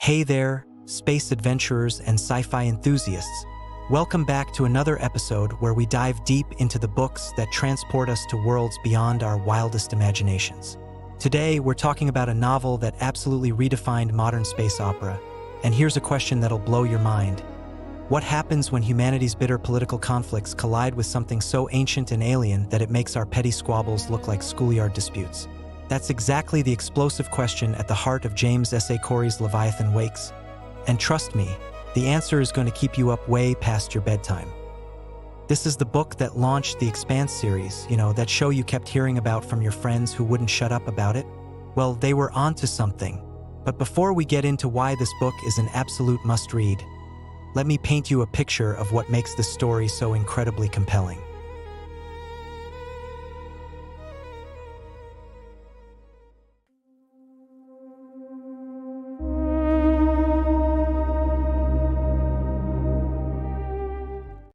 Hey there, space adventurers and sci-fi enthusiasts. Welcome back to another episode where we dive deep into the books that transport us to worlds beyond our wildest imaginations. Today, we're talking about a novel that absolutely redefined modern space opera. And here's a question that'll blow your mind. What happens when humanity's bitter political conflicts collide with something so ancient and alien that it makes our petty squabbles look like schoolyard disputes? That's exactly the explosive question at the heart of James S.A. Leviathan Wakes. And trust me, the answer is going to keep you up way past your bedtime. This is the book that launched the Expanse series, that show you kept hearing about from your friends who wouldn't shut up about it. Well, they were onto something. But before we get into why this book is an absolute must-read, let me paint you a picture of what makes this story so incredibly compelling.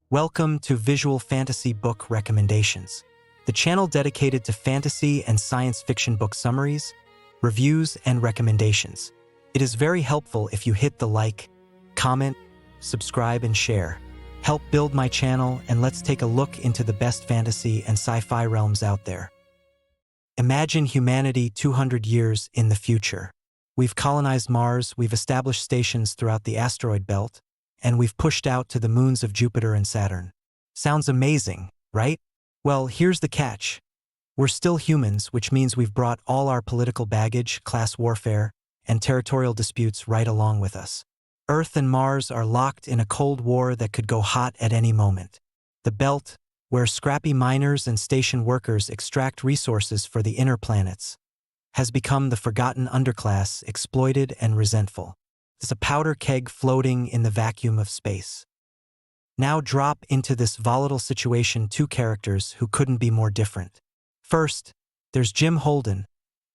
Welcome to Visual Fantasy Book Recommendations, the channel dedicated to fantasy and science fiction book summaries, reviews, and recommendations. It is very helpful if you hit the like, comment, subscribe, and share. Help build my channel, and let's take a look into the best fantasy and sci-fi realms out there. Imagine humanity 200 years in the future. We've colonized Mars, we've established stations throughout the asteroid belt, and we've pushed out to the moons of Jupiter and Saturn. Sounds amazing, right? Well, here's the catch. We're still humans, which means we've brought all our political baggage, class warfare, and territorial disputes right along with us. Earth and Mars are locked in a cold war that could go hot at any moment. The belt, where scrappy miners and station workers extract resources for the inner planets, has become the forgotten underclass, exploited and resentful. It's a powder keg floating in the vacuum of space. Now drop into this volatile situation two characters who couldn't be more different. First, there's Jim Holden,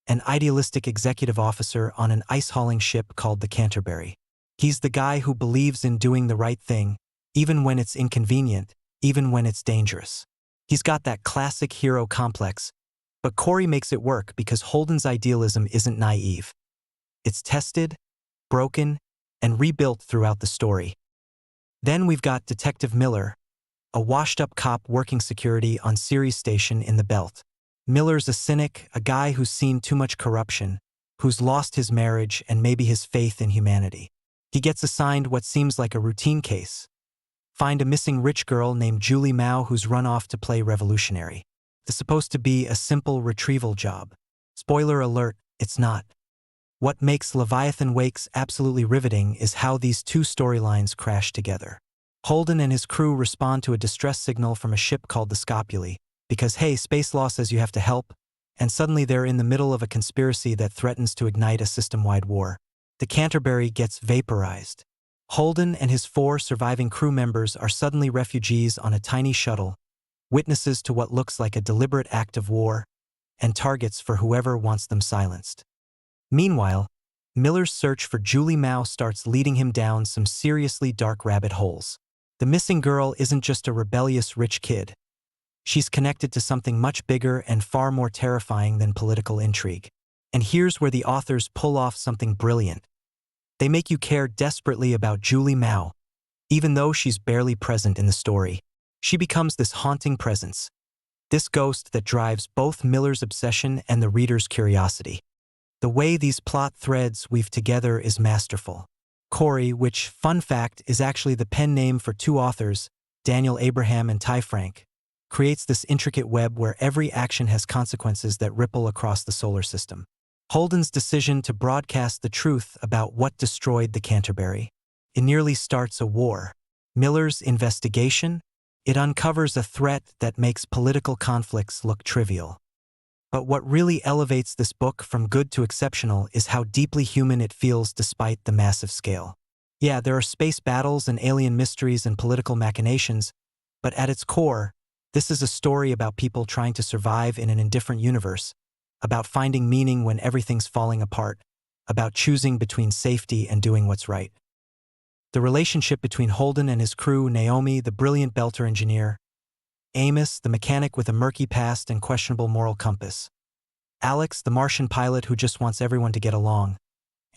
an idealistic executive officer on an ice-hauling ship called the Canterbury. He's the guy who believes in doing the right thing, even when it's inconvenient, even when it's dangerous. He's got that classic hero complex, but Corey makes it work because Holden's idealism isn't naive. It's tested, broken, and rebuilt throughout the story. Then we've got Detective Miller, a washed-up cop working security on Ceres Station in the Belt. Miller's a cynic, a guy who's seen too much corruption, who's lost his marriage and maybe his faith in humanity. He gets assigned what seems like a routine case. Find a missing rich girl named Julie Mao who's run off to play revolutionary. It's supposed to be a simple retrieval job. Spoiler alert, it's not. What makes Leviathan Wakes absolutely riveting is how these two storylines crash together. Holden and his crew respond to a distress signal from a ship called the Scopuli, because hey, space law says you have to help, and suddenly they're in the middle of a conspiracy that threatens to ignite a system-wide war. The Canterbury gets vaporized. Holden and his 4 surviving crew members are suddenly refugees on a tiny shuttle, witnesses to what looks like a deliberate act of war, and targets for whoever wants them silenced. Meanwhile, Miller's search for Julie Mao starts leading him down some seriously dark rabbit holes. The missing girl isn't just a rebellious rich kid. She's connected to something much bigger and far more terrifying than political intrigue. And here's where the authors pull off something brilliant. They make you care desperately about Julie Mao. Even though she's barely present in the story, she becomes this haunting presence, this ghost that drives both Miller's obsession and the reader's curiosity. The way these plot threads weave together is masterful. Corey, which, fun fact, is actually the pen name for 2 authors, Daniel Abraham and Ty Frank, creates this intricate web where every action has consequences that ripple across the solar system. Holden's decision to broadcast the truth about what destroyed the Canterbury. It nearly starts a war. Miller's investigation? It uncovers a threat that makes political conflicts look trivial. But what really elevates this book from good to exceptional is how deeply human it feels despite the massive scale. Yeah, there are space battles and alien mysteries and political machinations, but at its core, this is a story about people trying to survive in an indifferent universe, about finding meaning when everything's falling apart, about choosing between safety and doing what's right. The relationship between Holden and his crew, Naomi, the brilliant Belter engineer, Amos, the mechanic with a murky past and questionable moral compass, Alex, the Martian pilot who just wants everyone to get along,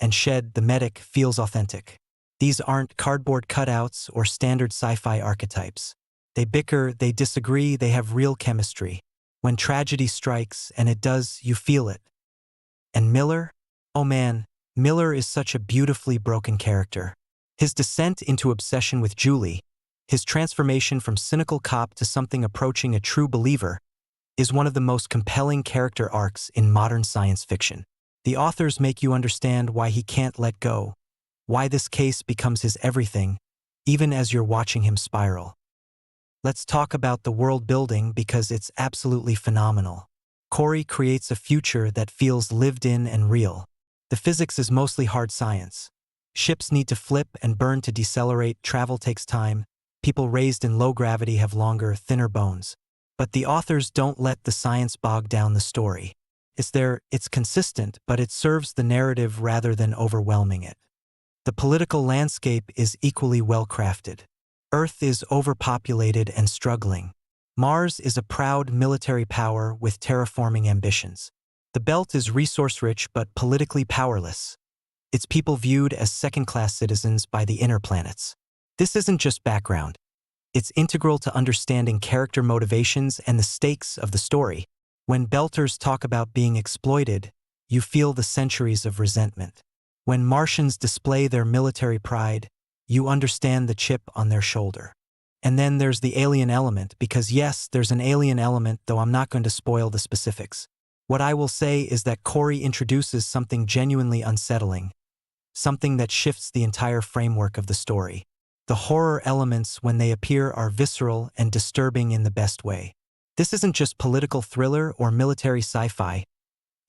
and Shed, the medic, feels authentic. These aren't cardboard cutouts or standard sci-fi archetypes. They bicker, they disagree, they have real chemistry. When tragedy strikes, and it does, you feel it. And Miller? Oh man, Miller is such a beautifully broken character. His descent into obsession with Julie, his transformation from cynical cop to something approaching a true believer, is one of the most compelling character arcs in modern science fiction. The authors make you understand why he can't let go, why this case becomes his everything, even as you're watching him spiral. Let's talk about the world building because it's absolutely phenomenal. Corey creates a future that feels lived in and real. The physics is mostly hard science. Ships need to flip and burn to decelerate, travel takes time, people raised in low gravity have longer, thinner bones. But the authors don't let the science bog down the story. It's consistent, but it serves the narrative rather than overwhelming it. The political landscape is equally well crafted. Earth is overpopulated and struggling. Mars is a proud military power with terraforming ambitions. The belt is resource-rich but politically powerless. Its people viewed as second-class citizens by the inner planets. This isn't just background. It's integral to understanding character motivations and the stakes of the story. When Belters talk about being exploited, you feel the centuries of resentment. When Martians display their military pride, you understand the chip on their shoulder. And then there's the alien element, because yes, there's an alien element, though I'm not going to spoil the specifics. What I will say is that Corey introduces something genuinely unsettling, something that shifts the entire framework of the story. The horror elements, when they appear, are visceral and disturbing in the best way. This isn't just political thriller or military sci-fi.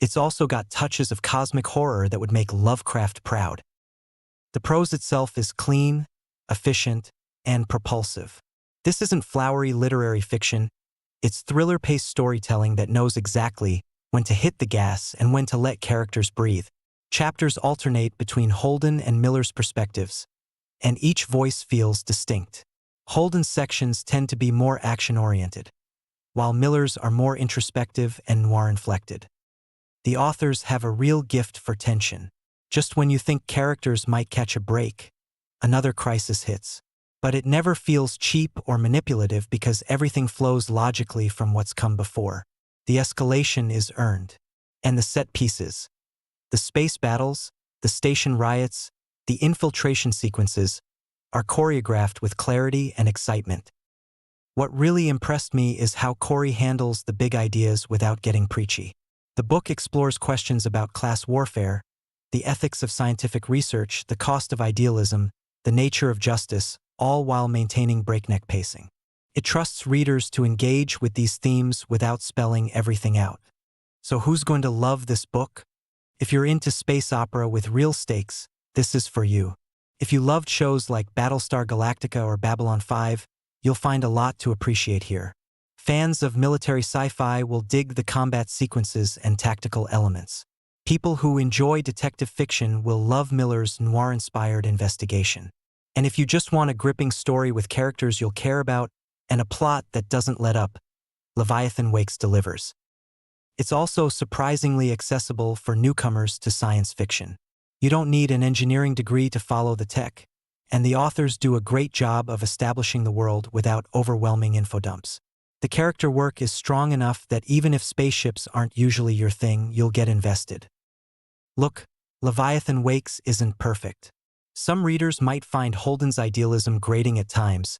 It's also got touches of cosmic horror that would make Lovecraft proud. The prose itself is clean, efficient, and propulsive. This isn't flowery literary fiction. It's thriller-paced storytelling that knows exactly when to hit the gas and when to let characters breathe. Chapters alternate between Holden and Miller's perspectives, and each voice feels distinct. Holden's sections tend to be more action-oriented, while Miller's are more introspective and noir-inflected. The authors have a real gift for tension. Just when you think characters might catch a break, another crisis hits. But it never feels cheap or manipulative because everything flows logically from what's come before. The escalation is earned. And the set pieces, the space battles, the station riots, the infiltration sequences, are choreographed with clarity and excitement. What really impressed me is how Corey handles the big ideas without getting preachy. The book explores questions about class warfare, the ethics of scientific research, the cost of idealism, the nature of justice, all while maintaining breakneck pacing. It trusts readers to engage with these themes without spelling everything out. So who's going to love this book? If you're into space opera with real stakes, this is for you. If you loved shows like Battlestar Galactica or Babylon 5, you'll find a lot to appreciate here. Fans of military sci-fi will dig the combat sequences and tactical elements. People who enjoy detective fiction will love Miller's noir-inspired investigation. And if you just want a gripping story with characters you'll care about and a plot that doesn't let up, Leviathan Wakes delivers. It's also surprisingly accessible for newcomers to science fiction. You don't need an engineering degree to follow the tech, and the authors do a great job of establishing the world without overwhelming infodumps. The character work is strong enough that even if spaceships aren't usually your thing, you'll get invested. Look, Leviathan Wakes isn't perfect. Some readers might find Holden's idealism grating at times,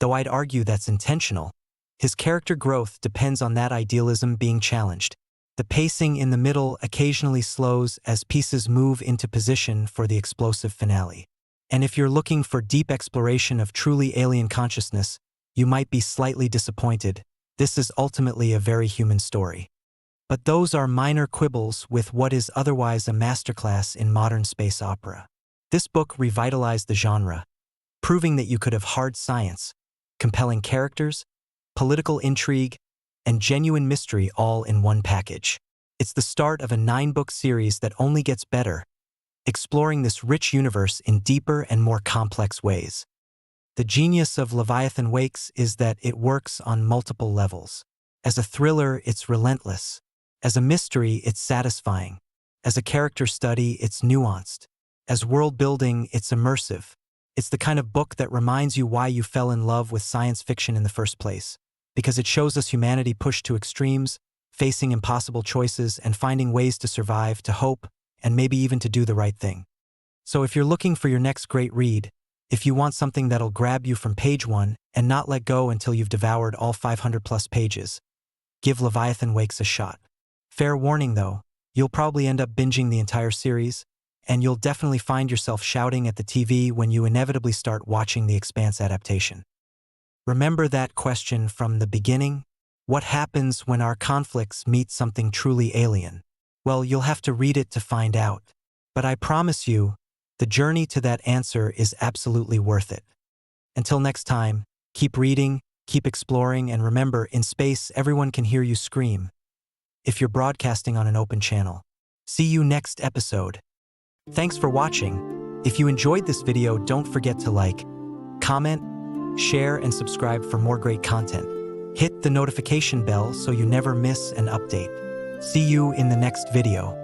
though I'd argue that's intentional. His character growth depends on that idealism being challenged. The pacing in the middle occasionally slows as pieces move into position for the explosive finale. And if you're looking for deep exploration of truly alien consciousness, you might be slightly disappointed. This is ultimately a very human story. But those are minor quibbles with what is otherwise a masterclass in modern space opera. This book revitalized the genre, proving that you could have hard science, compelling characters, political intrigue, and genuine mystery all in one package. It's the start of a 9-book series that only gets better, exploring this rich universe in deeper and more complex ways. The genius of Leviathan Wakes is that it works on multiple levels. As a thriller, it's relentless. As a mystery, it's satisfying. As a character study, it's nuanced. As world building, it's immersive. It's the kind of book that reminds you why you fell in love with science fiction in the first place, because it shows us humanity pushed to extremes, facing impossible choices and finding ways to survive, to hope, and maybe even to do the right thing. So if you're looking for your next great read, if you want something that'll grab you from page one and not let go until you've devoured all 500+ pages, give Leviathan Wakes a shot. Fair warning though, you'll probably end up binging the entire series, and you'll definitely find yourself shouting at the TV when you inevitably start watching the Expanse adaptation. Remember that question from the beginning? What happens when our conflicts meet something truly alien? Well, you'll have to read it to find out. But I promise you, the journey to that answer is absolutely worth it. Until next time, keep reading, keep exploring, and remember, in space, everyone can hear you scream. If you're broadcasting on an open channel. See you next episode. Thanks for watching. If you enjoyed this video, don't forget to like, comment, share, and subscribe for more great content. Hit the notification bell so you never miss an update. See you in the next video.